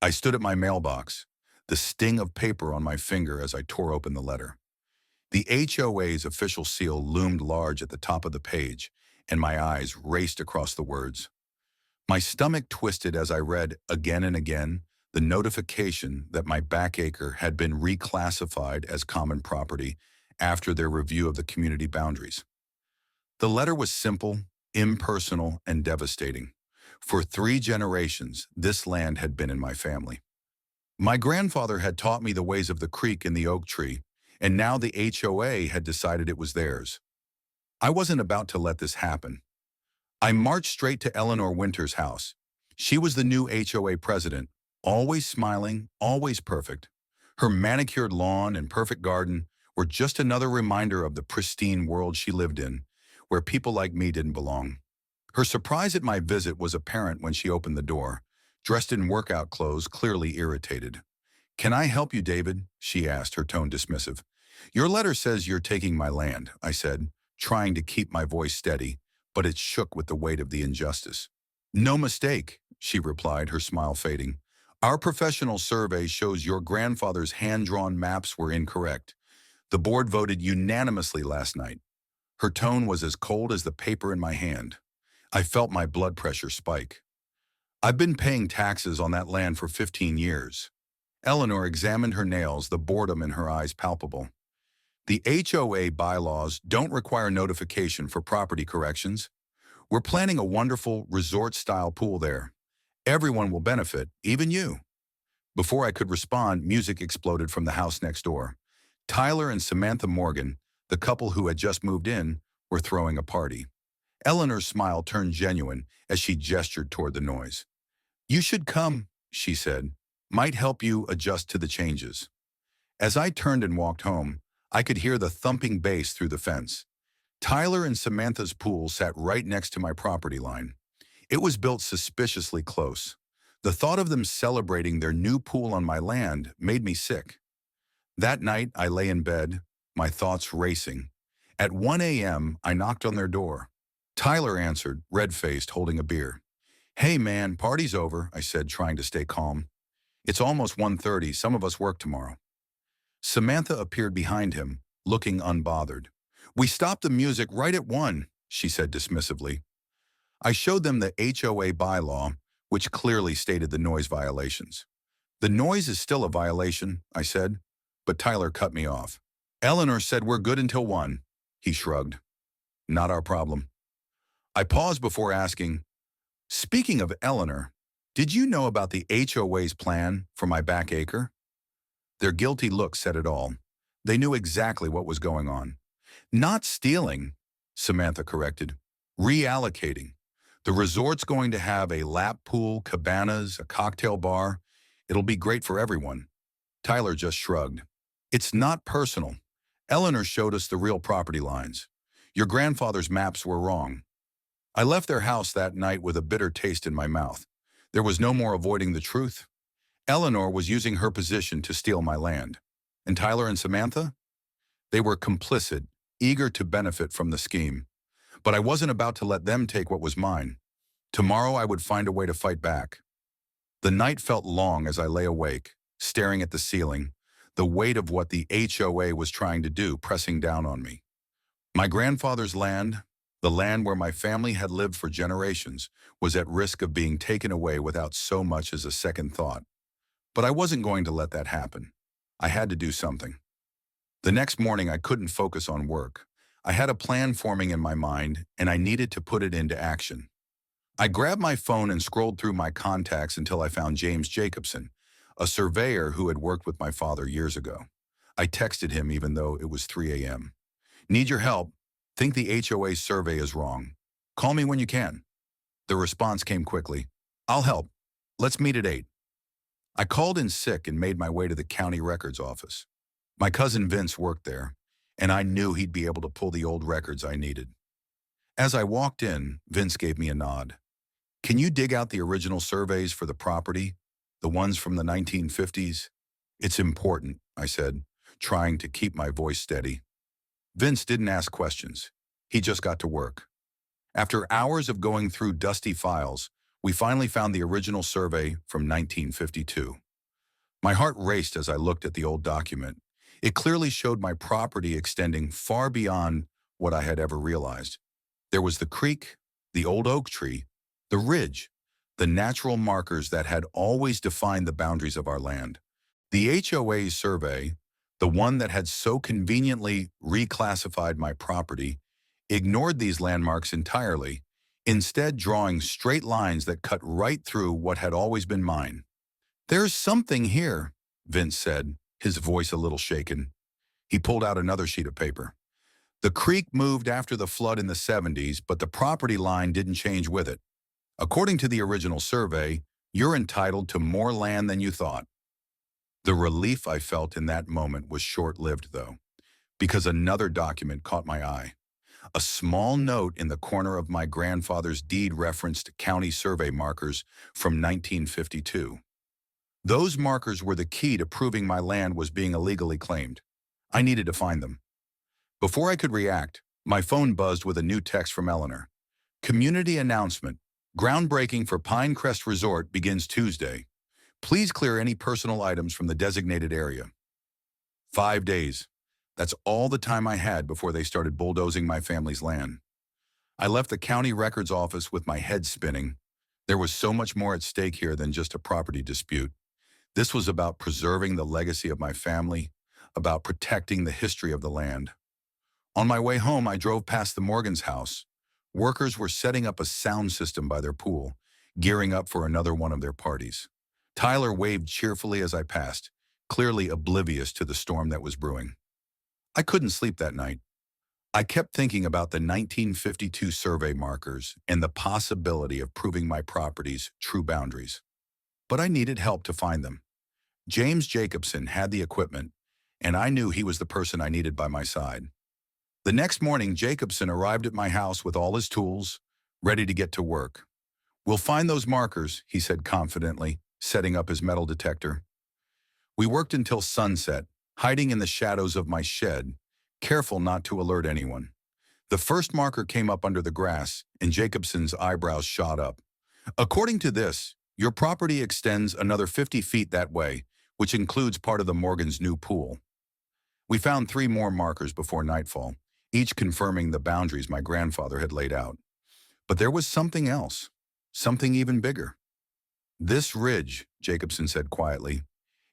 I stood at my mailbox, the sting of paper on my finger as I tore open the letter. The HOA's official seal loomed large at the top of the page, and my eyes raced across the words. My stomach twisted as I read again and again the notification that my back acre had been reclassified as common property after their review of the community boundaries. The letter was simple, impersonal, and devastating. For 3 generations, this land had been in my family. My grandfather had taught me the ways of the creek and the oak tree, and now the HOA had decided it was theirs. I wasn't about to let this happen. I marched straight to Eleanor Winter's house. She was the new HOA president, always smiling, always perfect. Her manicured lawn and perfect garden were just another reminder of the pristine world she lived in, where people like me didn't belong. Her surprise at my visit was apparent when she opened the door, dressed in workout clothes, clearly irritated. "Can I help you, David?" she asked, her tone dismissive. "Your letter says you're taking my land," I said, trying to keep my voice steady, but it shook with the weight of the injustice. "No mistake," she replied, her smile fading. "Our professional survey shows your grandfather's hand-drawn maps were incorrect. The board voted unanimously last night." Her tone was as cold as the paper in my hand. I felt my blood pressure spike. "I've been paying taxes on that land for 15 years. Eleanor examined her nails, the boredom in her eyes palpable. "The HOA bylaws don't require notification for property corrections. We're planning a wonderful resort-style pool there. Everyone will benefit, even you." Before I could respond, music exploded from the house next door. Tyler and Samantha Morgan, the couple who had just moved in, were throwing a party. Eleanor's smile turned genuine as she gestured toward the noise. "You should come," she said. "Might help you adjust to the changes." As I turned and walked home, I could hear the thumping bass through the fence. Tyler and Samantha's pool sat right next to my property line. It was built suspiciously close. The thought of them celebrating their new pool on my land made me sick. That night, I lay in bed, my thoughts racing. At 1 a.m., I knocked on their door. Tyler answered, red-faced, holding a beer. "Hey man, party's over," I said, trying to stay calm. "It's almost 1:30, some of us work tomorrow." Samantha appeared behind him, looking unbothered. "We stopped the music right at 1, she said dismissively. I showed them the HOA bylaw, which clearly stated the noise violations. "The noise is still a violation," I said, but Tyler cut me off. "Eleanor said we're good until 1, he shrugged. "Not our problem." I paused before asking, "Speaking of Eleanor, did you know about the HOA's plan for my back acre?" Their guilty look said it all. They knew exactly what was going on. "Not stealing," Samantha corrected. "Reallocating. The resort's going to have a lap pool, cabanas, a cocktail bar. It'll be great for everyone." Tyler just shrugged. "It's not personal. Eleanor showed us the real property lines. Your grandfather's maps were wrong." I left their house that night with a bitter taste in my mouth. There was no more avoiding the truth. Eleanor was using her position to steal my land. And Tyler and Samantha? They were complicit, eager to benefit from the scheme. But I wasn't about to let them take what was mine. Tomorrow I would find a way to fight back. The night felt long as I lay awake, staring at the ceiling, the weight of what the HOA was trying to do pressing down on me. My grandfather's land, the land where my family had lived for generations, was at risk of being taken away without so much as a second thought. But I wasn't going to let that happen. I had to do something. The next morning I couldn't focus on work. I had a plan forming in my mind, and I needed to put it into action. I grabbed my phone and scrolled through my contacts until I found James Jacobson, a surveyor who had worked with my father years ago. I texted him even though it was 3 a.m. "Need your help. Think the HOA survey is wrong. Call me when you can." The response came quickly. "I'll help. Let's meet at 8. I called in sick and made my way to the county records office. My cousin Vince worked there, and I knew he'd be able to pull the old records I needed. As I walked in, Vince gave me a nod. "Can you dig out the original surveys for the property, the ones from the 1950s? "It's important," I said, trying to keep my voice steady. Vince didn't ask questions. He just got to work. After hours of going through dusty files, We finally found the original survey from 1952. My heart raced as I looked at the old document. It clearly showed my property extending far beyond what I had ever realized. There was the creek, the old oak tree, the ridge, the natural markers that had always defined the boundaries of our land. The HOA survey, the one that had so conveniently reclassified my property, ignored these landmarks entirely, instead drawing straight lines that cut right through what had always been mine. "There's something here," Vince said, his voice a little shaken. He pulled out another sheet of paper. "The creek moved after the flood in the 70s, but the property line didn't change with it. According to the original survey, you're entitled to more land than you thought." The relief I felt in that moment was short-lived, though, because another document caught my eye. A small note in the corner of my grandfather's deed referenced county survey markers from 1952. Those markers were the key to proving my land was being illegally claimed. I needed to find them. Before I could react, my phone buzzed with a new text from Eleanor. "Community announcement. Groundbreaking for Pinecrest Resort begins Tuesday. Please clear any personal items from the designated area." 5 days. That's all the time I had before they started bulldozing my family's land. I left the county records office with my head spinning. There was so much more at stake here than just a property dispute. This was about preserving the legacy of my family, about protecting the history of the land. On my way home, I drove past the Morgan's house. Workers were setting up a sound system by their pool, gearing up for another one of their parties. Tyler waved cheerfully as I passed, clearly oblivious to the storm that was brewing. I couldn't sleep that night. I kept thinking about the 1952 survey markers and the possibility of proving my property's true boundaries. But I needed help to find them. James Jacobson had the equipment, and I knew he was the person I needed by my side. The next morning, Jacobson arrived at my house with all his tools, ready to get to work. "We'll find those markers," he said confidently, setting up his metal detector. We worked until sunset, hiding in the shadows of my shed, careful not to alert anyone. The first marker came up under the grass, and Jacobson's eyebrows shot up. "According to this, your property extends another 50 feet that way, which includes part of the Morgan's new pool." We found 3 more markers before nightfall, each confirming the boundaries my grandfather had laid out. But there was something else, something even bigger. "This ridge," Jacobson said quietly,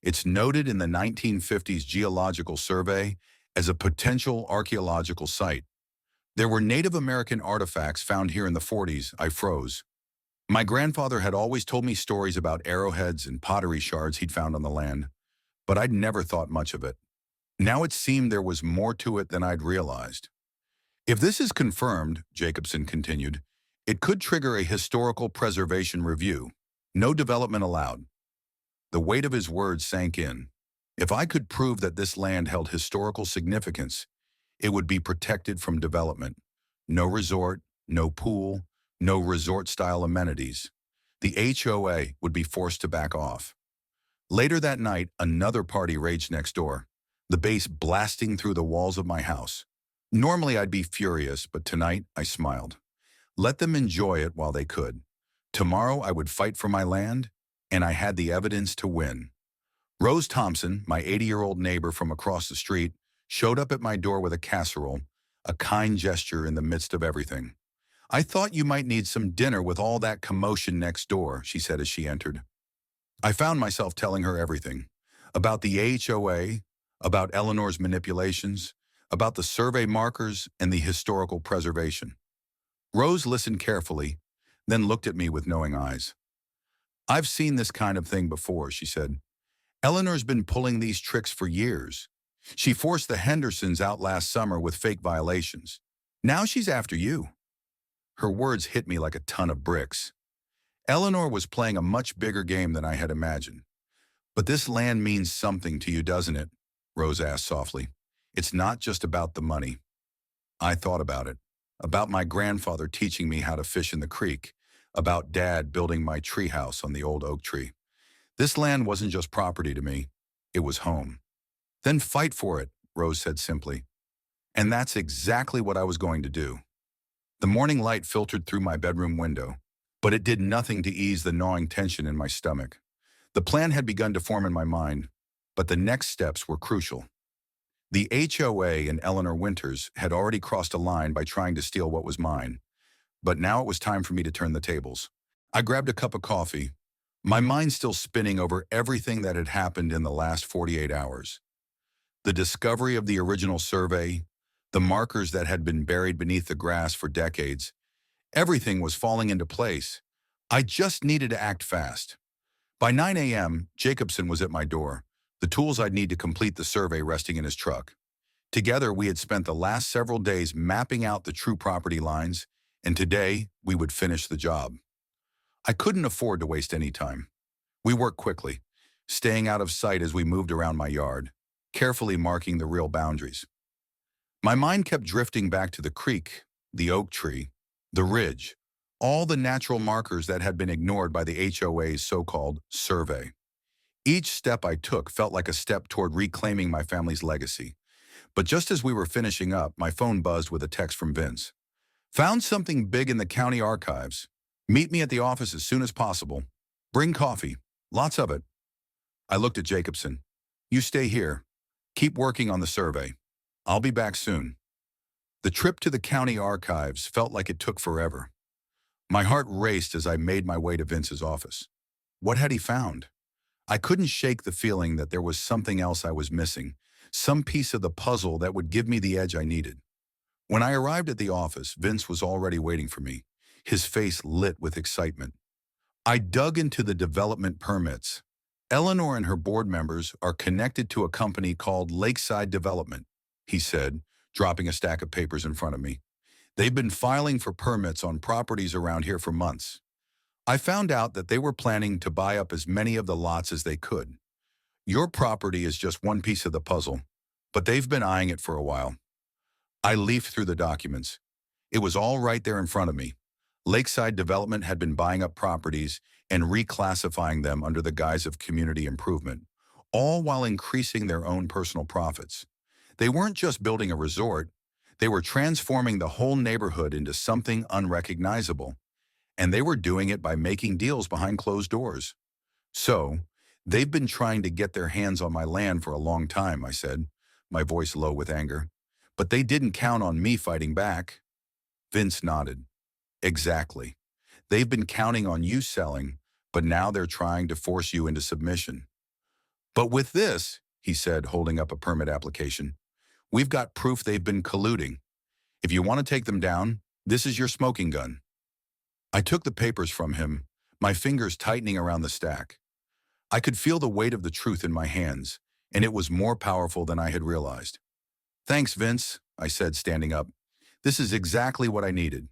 "it's noted in the 1950s geological survey as a potential archaeological site. There were Native American artifacts found here in the 40s." I froze. My grandfather had always told me stories about arrowheads and pottery shards he'd found on the land, but I'd never thought much of it. Now it seemed there was more to it than I'd realized. "If this is confirmed," Jacobson continued, "it could trigger a historical preservation review. No development allowed." The weight of his words sank in. If I could prove that this land held historical significance, it would be protected from development. No resort, no pool, no resort-style amenities. The HOA would be forced to back off. Later that night, another party raged next door, the bass blasting through the walls of my house. Normally I'd be furious, but tonight I smiled. Let them enjoy it while they could. Tomorrow I would fight for my land, and I had the evidence to win. Rose Thompson, my 80-year-old neighbor from across the street, showed up at my door with a casserole, a kind gesture in the midst of everything. "I thought you might need some dinner with all that commotion next door," she said as she entered. I found myself telling her everything. About the HOA, about Eleanor's manipulations, about the survey markers and the historical preservation. Rose listened carefully, then looked at me with knowing eyes. "I've seen this kind of thing before," she said. "Eleanor's been pulling these tricks for years. She forced the Hendersons out last summer with fake violations. Now she's after you." Her words hit me like a ton of bricks. Eleanor was playing a much bigger game than I had imagined. "But this land means something to you, doesn't it?" Rose asked softly. "It's not just about the money." I thought about it. About my grandfather teaching me how to fish in the creek. About Dad building my treehouse on the old oak tree. This land wasn't just property to me. It was home. "Then fight for it," Rose said simply. And that's exactly what I was going to do. The morning light filtered through my bedroom window. but it did nothing to ease the gnawing tension in my stomach. The plan had begun to form in my mind, but the next steps were crucial. The HOA and Eleanor Winters had already crossed a line by trying to steal what was mine, but now it was time for me to turn the tables. I grabbed a cup of coffee, my mind still spinning over everything that had happened in the last 48 hours. The discovery of the original survey, the markers that had been buried beneath the grass for decades, everything was falling into place. I just needed to act fast. By 9 a.m., Jacobson was at my door, the tools I'd need to complete the survey resting in his truck. Together, we had spent the last several days mapping out the true property lines, and today, we would finish the job. I couldn't afford to waste any time. We worked quickly, staying out of sight as we moved around my yard, carefully marking the real boundaries. My mind kept drifting back to the creek, the oak tree, the ridge, all the natural markers that had been ignored by the HOA's so-called survey. Each step I took felt like a step toward reclaiming my family's legacy. But just as we were finishing up, my phone buzzed with a text from Vince. Found something big in the county archives. Meet me at the office as soon as possible. Bring coffee. Lots of it. I looked at Jacobson. You stay here. Keep working on the survey. I'll be back soon. The trip to the county archives felt like it took forever. My heart raced as I made my way to Vince's office. What had he found? I couldn't shake the feeling that there was something else I was missing, some piece of the puzzle that would give me the edge I needed. When I arrived at the office, Vince was already waiting for me, his face lit with excitement. I dug into the development permits. Eleanor and her board members are connected to a company called Lakeside Development, he said, dropping a stack of papers in front of me. They've been filing for permits on properties around here for months. I found out that they were planning to buy up as many of the lots as they could. Your property is just one piece of the puzzle, but they've been eyeing it for a while. I leafed through the documents. It was all right there in front of me. Lakeside Development had been buying up properties and reclassifying them under the guise of community improvement, all while increasing their own personal profits. They weren't just building a resort, they were transforming the whole neighborhood into something unrecognizable. And they were doing it by making deals behind closed doors. So, they've been trying to get their hands on my land for a long time, I said, my voice low with anger. But they didn't count on me fighting back. Vince nodded. Exactly. They've been counting on you selling, but now they're trying to force you into submission. But with this, he said, holding up a permit application, we've got proof they've been colluding. If you want to take them down, this is your smoking gun. I took the papers from him, my fingers tightening around the stack. I could feel the weight of the truth in my hands, and it was more powerful than I had realized. Thanks, Vince, I said, standing up. This is exactly what I needed.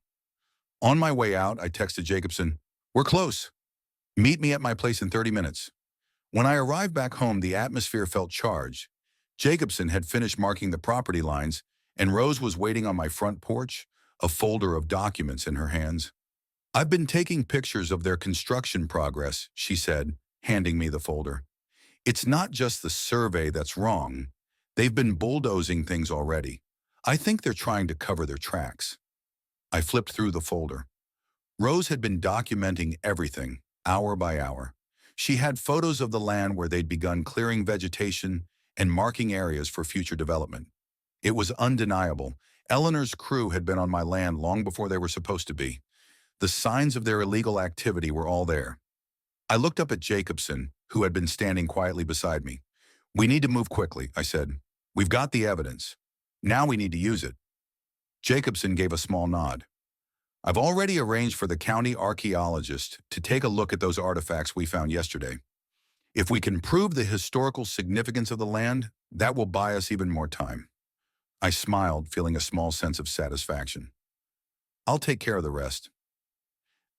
On my way out, I texted Jacobson, we're close. Meet me at my place in 30 minutes. When I arrived back home, the atmosphere felt charged. Jacobson had finished marking the property lines, and Rose was waiting on my front porch, a folder of documents in her hands. I've been taking pictures of their construction progress, she said, handing me the folder. It's not just the survey that's wrong. They've been bulldozing things already. I think they're trying to cover their tracks. I flipped through the folder. Rose had been documenting everything, hour by hour. She had photos of the land where they'd begun clearing vegetation and marking areas for future development. It was undeniable. Eleanor's crew had been on my land long before they were supposed to be. The signs of their illegal activity were all there. I looked up at Jacobson, who had been standing quietly beside me. We need to move quickly, I said. We've got the evidence. Now we need to use it. Jacobson gave a small nod. I've already arranged for the county archaeologist to take a look at those artifacts we found yesterday. If we can prove the historical significance of the land, that will buy us even more time. I smiled, feeling a small sense of satisfaction. I'll take care of the rest.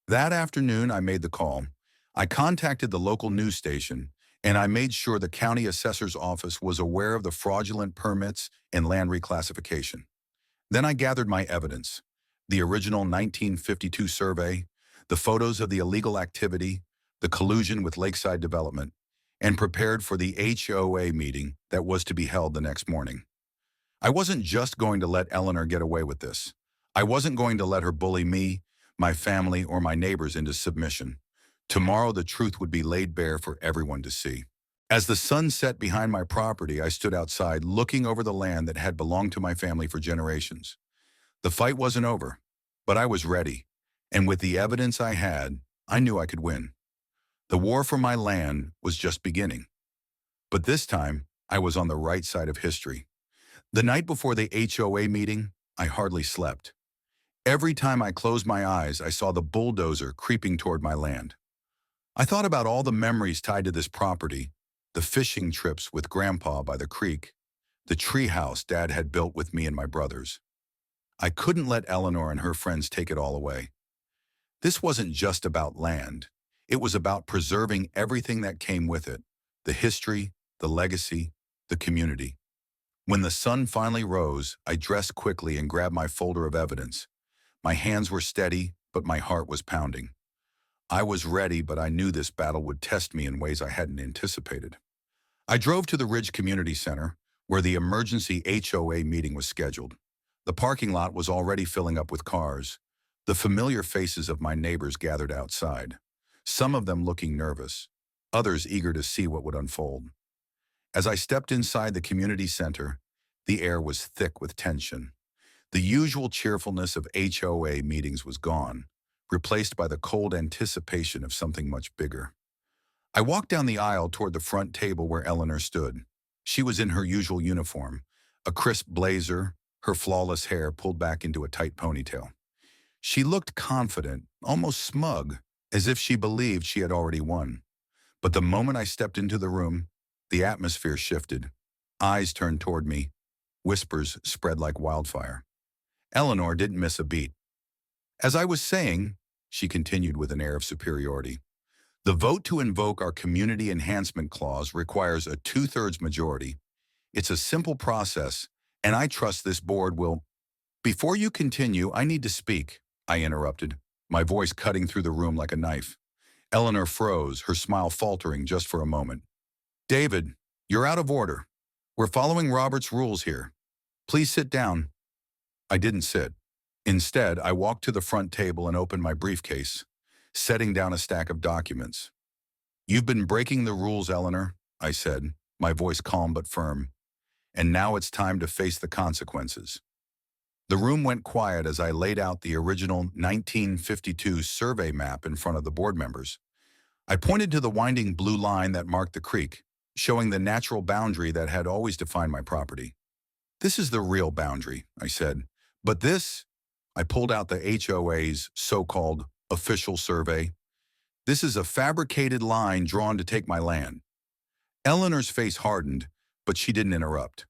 That afternoon, I made the call. I contacted the local news station, and I made sure the county assessor's office was aware of the fraudulent permits and land reclassification. Then I gathered my evidence, the original 1952 survey, the photos of the illegal activity, the collusion with Lakeside Development, and prepared for the HOA meeting that was to be held the next morning. I wasn't just going to let Eleanor get away with this. I wasn't going to let her bully me, my family, or my neighbors into submission. Tomorrow the truth would be laid bare for everyone to see. As the sun set behind my property, I stood outside looking over the land that had belonged to my family for generations. The fight wasn't over, but I was ready, and with the evidence I had, I knew I could win. The war for my land was just beginning. But this time, I was on the right side of history. The night before the HOA meeting, I hardly slept. Every time I closed my eyes, I saw the bulldozer creeping toward my land. I thought about all the memories tied to this property, the fishing trips with Grandpa by the creek, the treehouse Dad had built with me and my brothers. I couldn't let Eleanor and her friends take it all away. This wasn't just about land. It was about preserving everything that came with it, the history, the legacy, the community. When the sun finally rose, I dressed quickly and grabbed my folder of evidence. My hands were steady, but my heart was pounding. I was ready, but I knew this battle would test me in ways I hadn't anticipated. I drove to the Ridge Community Center, where the emergency HOA meeting was scheduled. The parking lot was already filling up with cars. The familiar faces of my neighbors gathered outside, some of them looking nervous, others eager to see what would unfold. As I stepped inside the community center, the air was thick with tension. The usual cheerfulness of HOA meetings was gone, replaced by the cold anticipation of something much bigger. I walked down the aisle toward the front table where Eleanor stood. She was in her usual uniform, a crisp blazer, her flawless hair pulled back into a tight ponytail. She looked confident, almost smug, as if she believed she had already won. But the moment I stepped into the room, the atmosphere shifted. Eyes turned toward me. Whispers spread like wildfire. Eleanor didn't miss a beat. As I was saying, she continued with an air of superiority, the vote to invoke our Community Enhancement Clause requires a 2/3 majority. It's a simple process, and I trust this board will. Before you continue, I need to speak, I interrupted, my voice cutting through the room like a knife. Eleanor froze, her smile faltering just for a moment. David, you're out of order. We're following Robert's rules here. Please sit down. I didn't sit. Instead, I walked to the front table and opened my briefcase, setting down a stack of documents. You've been breaking the rules, Eleanor, I said, my voice calm but firm. And now it's time to face the consequences. The room went quiet as I laid out the original 1952 survey map in front of the board members. I pointed to the winding blue line that marked the creek, showing the natural boundary that had always defined my property. This is the real boundary, I said. But this, I pulled out the HOA's so-called official survey. This is a fabricated line drawn to take my land. Eleanor's face hardened, but she didn't interrupt.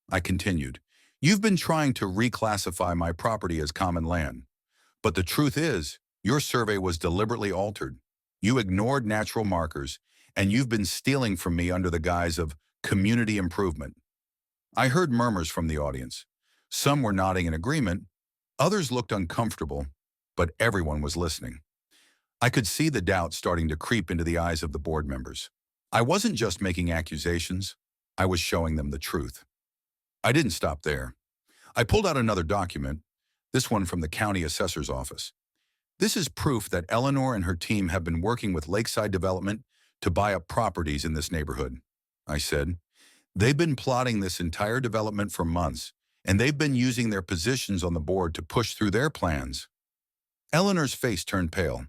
I continued. You've been trying to reclassify my property as common land. But the truth is, your survey was deliberately altered. You ignored natural markers, and you've been stealing from me under the guise of community improvement. I heard murmurs from the audience. Some were nodding in agreement. Others looked uncomfortable, but everyone was listening. I could see the doubt starting to creep into the eyes of the board members. I wasn't just making accusations. I was showing them the truth. I didn't stop there. I pulled out another document, this one from the county assessor's office. This is proof that Eleanor and her team have been working with Lakeside Development to buy up properties in this neighborhood, I said. They've been plotting this entire development for months, and they've been using their positions on the board to push through their plans. Eleanor's face turned pale.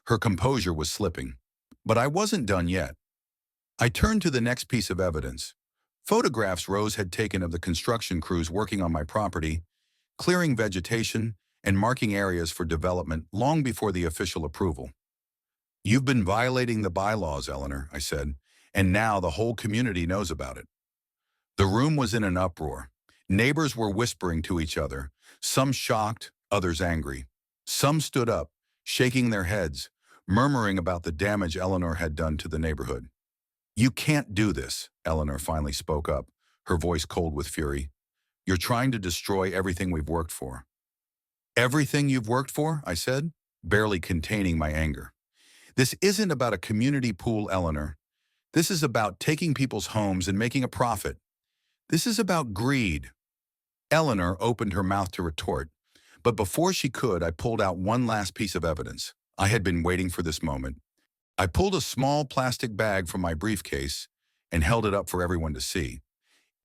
Her composure was slipping. But I wasn't done yet. I turned to the next piece of evidence. Photographs Rose had taken of the construction crews working on my property, clearing vegetation and marking areas for development long before the official approval. You've been violating the bylaws, Eleanor, I said, and now the whole community knows about it. The room was in an uproar. Neighbors were whispering to each other, some shocked, others angry. Some stood up, shaking their heads, murmuring about the damage Eleanor had done to the neighborhood. You can't do this, Eleanor finally spoke up, her voice cold with fury. You're trying to destroy everything we've worked for. Everything you've worked for, I said, barely containing my anger. This isn't about a community pool, Eleanor. This is about taking people's homes and making a profit. This is about greed. Eleanor opened her mouth to retort, But before she could, I pulled out one last piece of evidence. I had been waiting for this moment. I pulled a small plastic bag from my briefcase and held it up for everyone to see.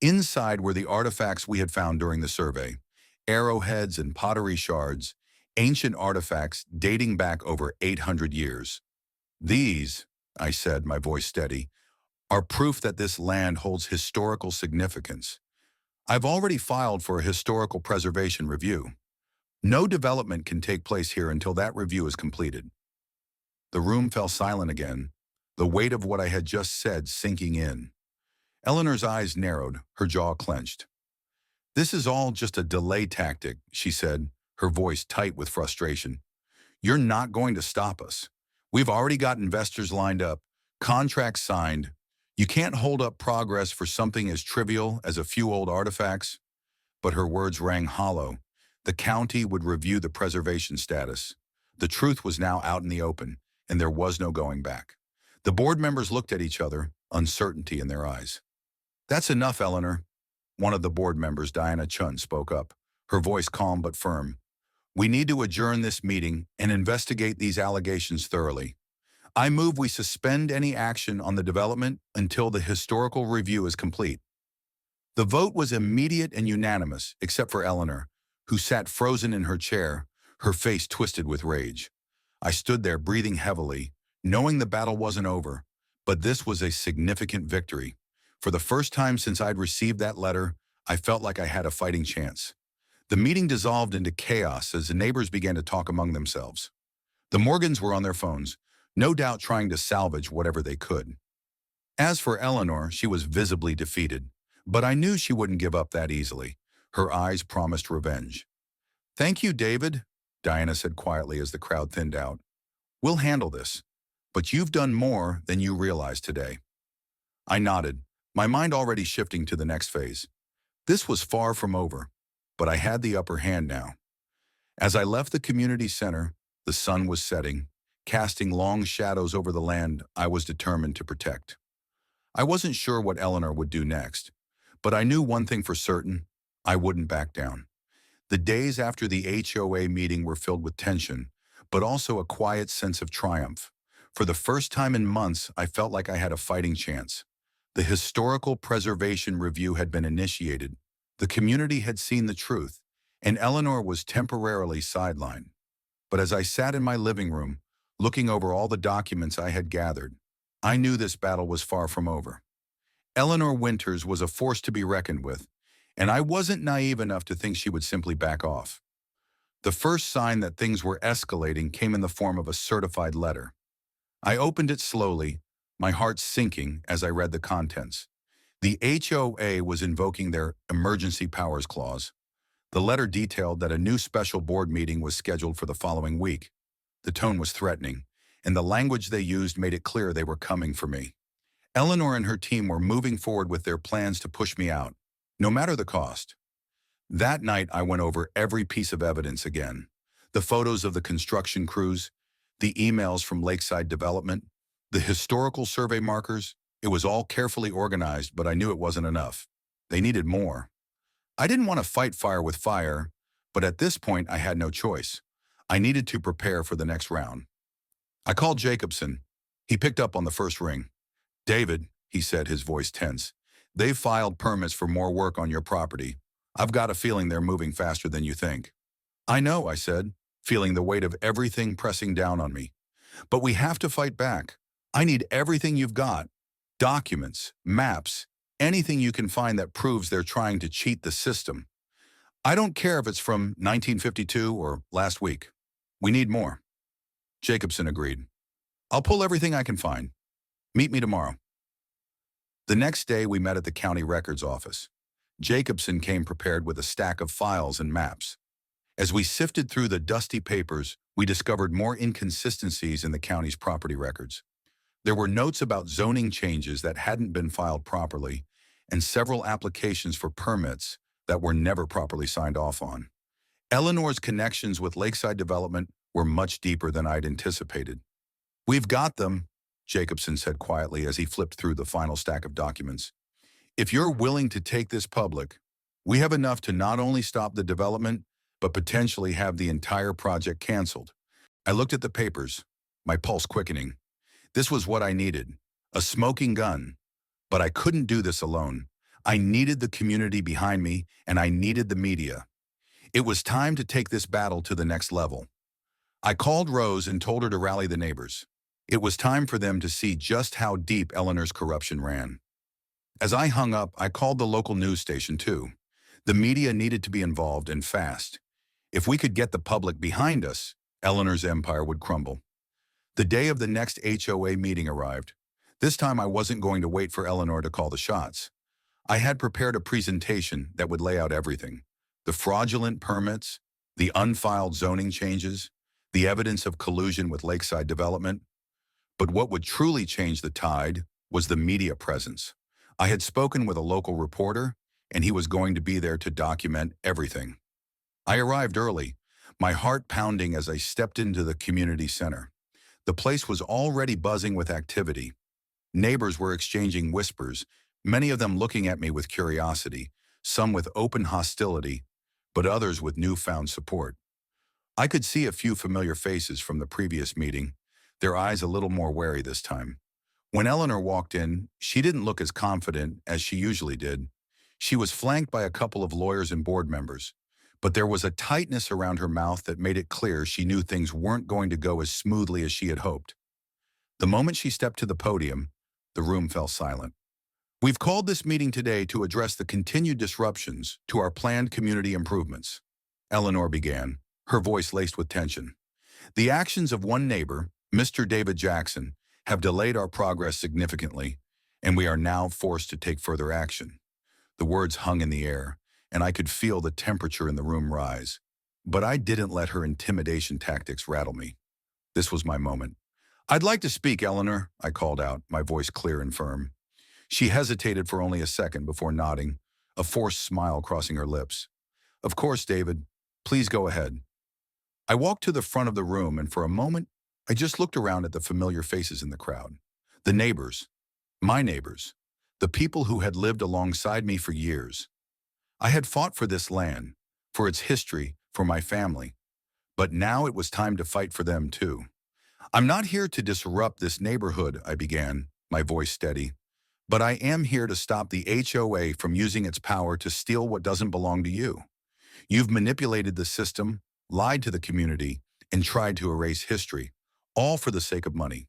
Inside were the artifacts we had found during the survey: arrowheads and pottery shards, ancient artifacts dating back over 800 years. These, I said, my voice steady, are proof that this land holds historical significance. I've already filed for a historical preservation review. No development can take place here until that review is completed. The room fell silent again, the weight of what I had just said sinking in. Eleanor's eyes narrowed, her jaw clenched. "This is all just a delay tactic," she said, her voice tight with frustration. "You're not going to stop us. We've already got investors lined up, contracts signed. You can't hold up progress for something as trivial as a few old artifacts." But her words rang hollow. The county would review the preservation status. The truth was now out in the open, and there was no going back. The board members looked at each other, uncertainty in their eyes. "That's enough, Eleanor." One of the board members, Diana Chun, spoke up, her voice calm but firm. "We need to adjourn this meeting and investigate these allegations thoroughly. I move we suspend any action on the development until the historical review is complete." The vote was immediate and unanimous, except for Eleanor, who sat frozen in her chair, her face twisted with rage. I stood there breathing heavily, knowing the battle wasn't over, but this was a significant victory. For the first time since I'd received that letter, I felt like I had a fighting chance. The meeting dissolved into chaos as the neighbors began to talk among themselves. The Morgans were on their phones, no doubt trying to salvage whatever they could. As for Eleanor, she was visibly defeated, but I knew she wouldn't give up that easily. Her eyes promised revenge. "Thank you, David," Diana said quietly as the crowd thinned out. "We'll handle this, but you've done more than you realize today." I nodded, my mind already shifting to the next phase. This was far from over, but I had the upper hand now. As I left the community center, the sun was setting, casting long shadows over the land I was determined to protect. I wasn't sure what Eleanor would do next, but I knew one thing for certain: I wouldn't back down. The days after the HOA meeting were filled with tension, but also a quiet sense of triumph. For the first time in months, I felt like I had a fighting chance. The historical preservation review had been initiated, the community had seen the truth, and Eleanor was temporarily sidelined. But as I sat in my living room, looking over all the documents I had gathered, I knew this battle was far from over. Eleanor Winters was a force to be reckoned with, and I wasn't naive enough to think she would simply back off. The first sign that things were escalating came in the form of a certified letter. I opened it slowly, my heart sinking as I read the contents. The HOA was invoking their emergency powers clause. The letter detailed that a new special board meeting was scheduled for the following week. The tone was threatening, and the language they used made it clear they were coming for me. Eleanor and her team were moving forward with their plans to push me out, no matter the cost. That night, I went over every piece of evidence again. The photos of the construction crews, the emails from Lakeside Development, the historical survey markers. It was all carefully organized, but I knew it wasn't enough. They needed more. I didn't want to fight fire with fire, but at this point I had no choice. I needed to prepare for the next round. I called Jacobson. He picked up on the first ring. "David," he said, his voice tense, "they've filed permits for more work on your property. I've got a feeling they're moving faster than you think." "I know," I said, feeling the weight of everything pressing down on me. "But we have to fight back. I need everything you've got. Documents, maps, anything you can find that proves they're trying to cheat the system. I don't care if it's from 1952 or last week. We need more." Jacobson agreed. "I'll pull everything I can find. Meet me tomorrow." The next day, we met at the county records office. Jacobson came prepared with a stack of files and maps. As we sifted through the dusty papers, we discovered more inconsistencies in the county's property records. There were notes about zoning changes that hadn't been filed properly, and several applications for permits that were never properly signed off on. Eleanor's connections with Lakeside Development were much deeper than I'd anticipated. "We've got them," Jacobson said quietly as he flipped through the final stack of documents. "If you're willing to take this public, we have enough to not only stop the development, but potentially have the entire project canceled. I looked at the papers, my pulse quickening. This was what I needed, a smoking gun. But I couldn't do this alone. I needed the community behind me, and I needed the media. It was time to take this battle to the next level. I called Rose and told her to rally the neighbors. It was time for them to see just how deep Eleanor's corruption ran. As I hung up, I called the local news station too. The media needed to be involved and fast. If we could get the public behind us, Eleanor's empire would crumble. The day of the next HOA meeting arrived. This time I wasn't going to wait for Eleanor to call the shots. I had prepared a presentation that would lay out everything. The fraudulent permits, the unfiled zoning changes, the evidence of collusion with lakeside development. But what would truly change the tide was the media presence. I had spoken with a local reporter, and he was going to be there to document everything. I arrived early, my heart pounding as I stepped into the community center. The place was already buzzing with activity. Neighbors were exchanging whispers, many of them looking at me with curiosity, some with open hostility, but others with newfound support. I could see a few familiar faces from the previous meeting, their eyes a little more wary this time. When Eleanor walked in, she didn't look as confident as she usually did. She was flanked by a couple of lawyers and board members, but there was a tightness around her mouth that made it clear she knew things weren't going to go as smoothly as she had hoped. The moment she stepped to the podium, the room fell silent. We've called this meeting today to address the continued disruptions to our planned community improvements. Eleanor began, her voice laced with tension. The actions of one neighbor, Mr. David Jackson, have delayed our progress significantly, and we are now forced to take further action. The words hung in the air, and I could feel the temperature in the room rise. But I didn't let her intimidation tactics rattle me. This was my moment. "I'd like to speak, Eleanor," I called out, my voice clear and firm. She hesitated for only a second before nodding, a forced smile crossing her lips. "Of course, David. Please go ahead." I walked to the front of the room, and for a moment, I just looked around at the familiar faces in the crowd. The neighbors, my neighbors, the people who had lived alongside me for years. I had fought for this land, for its history, for my family. But now it was time to fight for them too. "I'm not here to disrupt this neighborhood," I began, my voice steady. "But I am here to stop the HOA from using its power to steal what doesn't belong to you. You've manipulated the system, lied to the community, and tried to erase history, all for the sake of money."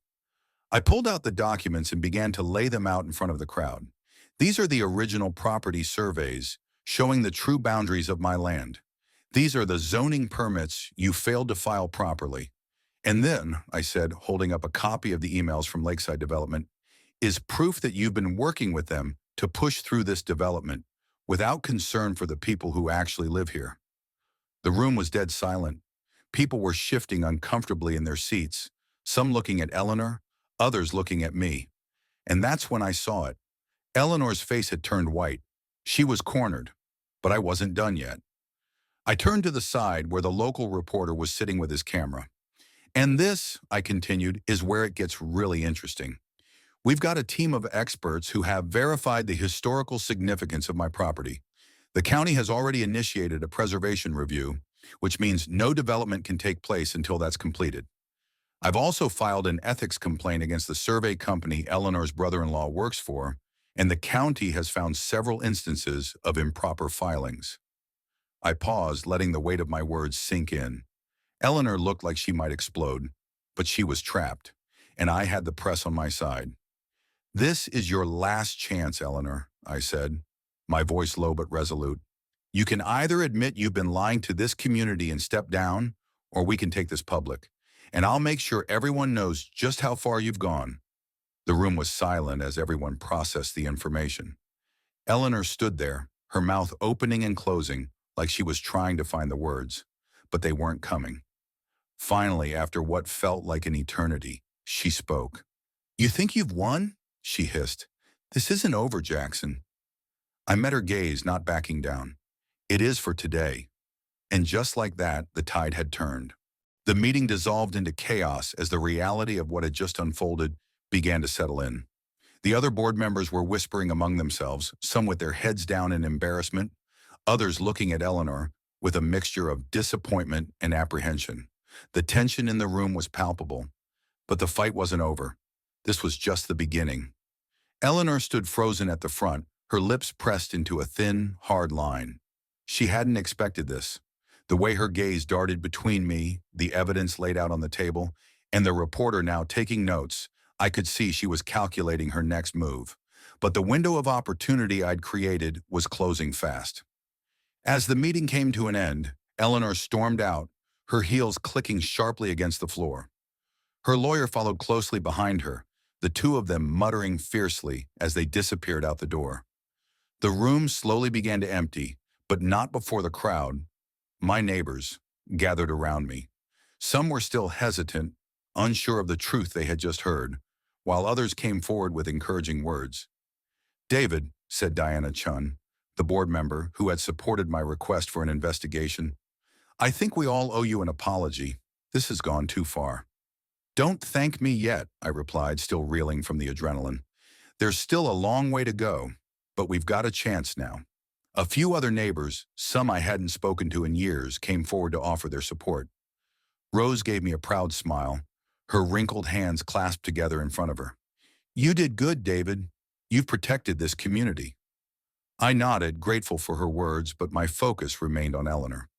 I pulled out the documents and began to lay them out in front of the crowd. These are the original property surveys, showing the true boundaries of my land. These are the zoning permits you failed to file properly. And then, I said, holding up a copy of the emails from Lakeside Development, is proof that you've been working with them to push through this development without concern for the people who actually live here. The room was dead silent. People were shifting uncomfortably in their seats, some looking at Eleanor, others looking at me. And that's when I saw it. Eleanor's face had turned white. She was cornered, but I wasn't done yet. I turned to the side where the local reporter was sitting with his camera. "And this," I continued, "is where it gets really interesting. We've got a team of experts who have verified the historical significance of my property. The county has already initiated a preservation review, which means no development can take place until that's completed. I've also filed an ethics complaint against the survey company Eleanor's brother-in-law works for, and the county has found several instances of improper filings." I paused, letting the weight of my words sink in. Eleanor looked like she might explode, but she was trapped, and I had the press on my side. "This is your last chance, Eleanor," I said, my voice low but resolute. "You can either admit you've been lying to this community and step down, or we can take this public, and I'll make sure everyone knows just how far you've gone." The room was silent as everyone processed the information. Eleanor stood there, her mouth opening and closing like she was trying to find the words, but they weren't coming. Finally, after what felt like an eternity, she spoke. "You think you've won?" she hissed. "This isn't over, Jackson." I met her gaze, not backing down. "It is for today." And just like that, the tide had turned. The meeting dissolved into chaos as the reality of what had just unfolded began to settle in. The other board members were whispering among themselves, some with their heads down in embarrassment, others looking at Eleanor, with a mixture of disappointment and apprehension. The tension in the room was palpable, but the fight wasn't over. This was just the beginning. Eleanor stood frozen at the front, her lips pressed into a thin, hard line. She hadn't expected this. The way her gaze darted between me, the evidence laid out on the table, and the reporter now taking notes, I could see she was calculating her next move. But the window of opportunity I'd created was closing fast. As the meeting came to an end, Eleanor stormed out, her heels clicking sharply against the floor. Her lawyer followed closely behind her, the two of them muttering fiercely as they disappeared out the door. The room slowly began to empty, but not before the crowd, my neighbors, gathered around me. Some were still hesitant, unsure of the truth they had just heard, while others came forward with encouraging words. "David," said Diana Chun, the board member who had supported my request for an investigation, "I think we all owe you an apology. This has gone too far." "Don't thank me yet," I replied, still reeling from the adrenaline. "There's still a long way to go, but we've got a chance now." A few other neighbors, some I hadn't spoken to in years, came forward to offer their support. Rose gave me a proud smile, her wrinkled hands clasped together in front of her. "You did good, David. You've protected this community." I nodded, grateful for her words, but my focus remained on Eleanor.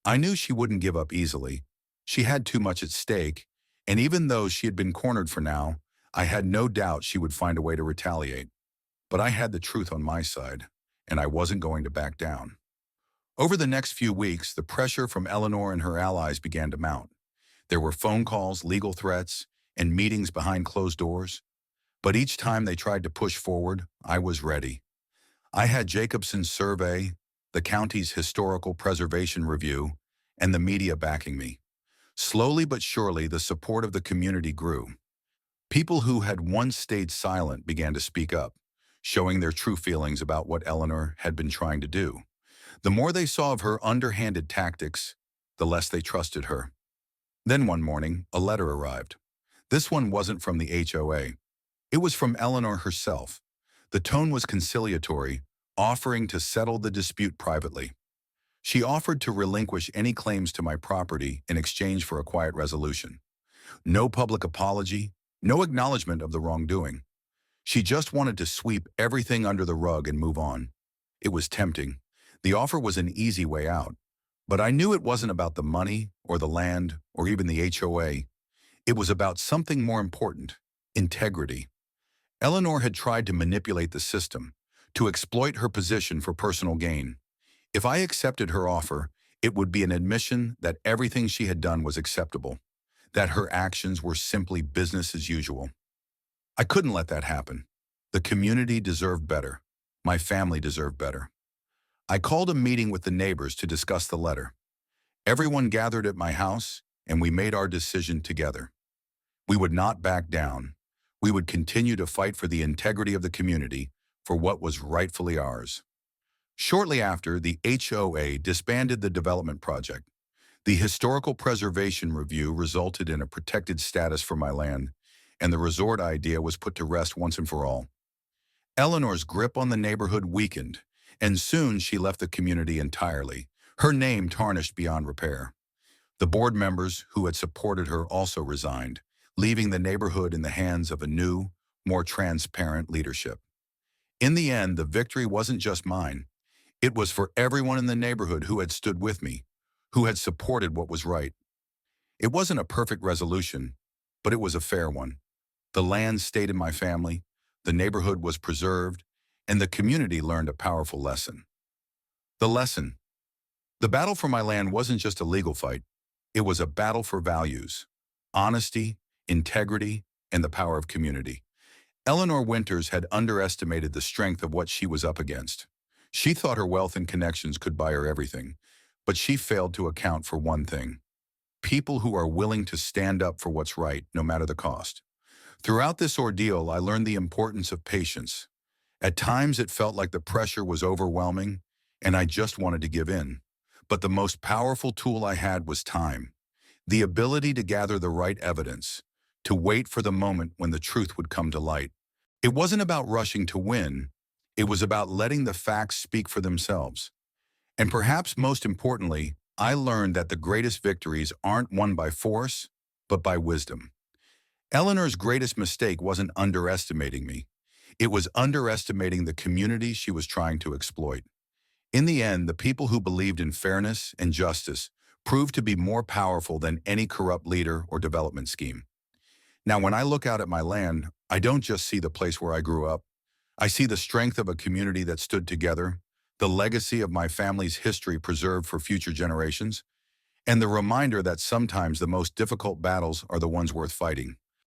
I knew she wouldn't give up easily. She had too much at stake, and even though she had been cornered for now, I had no doubt she would find a way to retaliate. But I had the truth on my side, and I wasn't going to back down. Over the next few weeks, the pressure from Eleanor and her allies began to mount. There were phone calls, legal threats, and meetings behind closed doors. But each time they tried to push forward, I was ready. I had Jacobson's survey, the county's historical preservation review, and the media backing me. Slowly but surely, the support of the community grew. People who had once stayed silent began to speak up, showing their true feelings about what Eleanor had been trying to do. The more they saw of her underhanded tactics, the less they trusted her. Then one morning, a letter arrived. This one wasn't from the HOA. It was from Eleanor herself. The tone was conciliatory, offering to settle the dispute privately. She offered to relinquish any claims to my property in exchange for a quiet resolution. No public apology, no acknowledgement of the wrongdoing. She just wanted to sweep everything under the rug and move on. It was tempting. The offer was an easy way out. But I knew it wasn't about the money or the land or even the HOA. It was about something more important: integrity. Eleanor had tried to manipulate the system, to exploit her position for personal gain. If I accepted her offer, it would be an admission that everything she had done was acceptable, that her actions were simply business as usual. I couldn't let that happen. The community deserved better. My family deserved better. I called a meeting with the neighbors to discuss the letter. Everyone gathered at my house, and we made our decision together. We would not back down. We would continue to fight for the integrity of the community, for what was rightfully ours. Shortly after, the HOA disbanded the development project. The historical preservation review resulted in a protected status for my land, and the resort idea was put to rest once and for all. Eleanor's grip on the neighborhood weakened, and soon she left the community entirely, her name tarnished beyond repair. The board members who had supported her also resigned, leaving the neighborhood in the hands of a new, more transparent leadership. In the end, the victory wasn't just mine. It was for everyone in the neighborhood who had stood with me, who had supported what was right. It wasn't a perfect resolution, but it was a fair one. The land stayed in my family, the neighborhood was preserved, and the community learned a powerful lesson. The lesson: the battle for my land wasn't just a legal fight. It was a battle for values, honesty, integrity, and the power of community. Eleanor Winters had underestimated the strength of what she was up against. She thought her wealth and connections could buy her everything, but she failed to account for one thing: people who are willing to stand up for what's right, no matter the cost. Throughout this ordeal, I learned the importance of patience. At times, it felt like the pressure was overwhelming, and I just wanted to give in. But the most powerful tool I had was time, the ability to gather the right evidence, to wait for the moment when the truth would come to light. It wasn't about rushing to win. It was about letting the facts speak for themselves. And perhaps most importantly, I learned that the greatest victories aren't won by force, but by wisdom. Eleanor's greatest mistake wasn't underestimating me. It was underestimating the community she was trying to exploit. In the end, the people who believed in fairness and justice proved to be more powerful than any corrupt leader or development scheme. Now, when I look out at my land, I don't just see the place where I grew up. I see the strength of a community that stood together, the legacy of my family's history preserved for future generations, and the reminder that sometimes the most difficult battles are the ones worth fighting.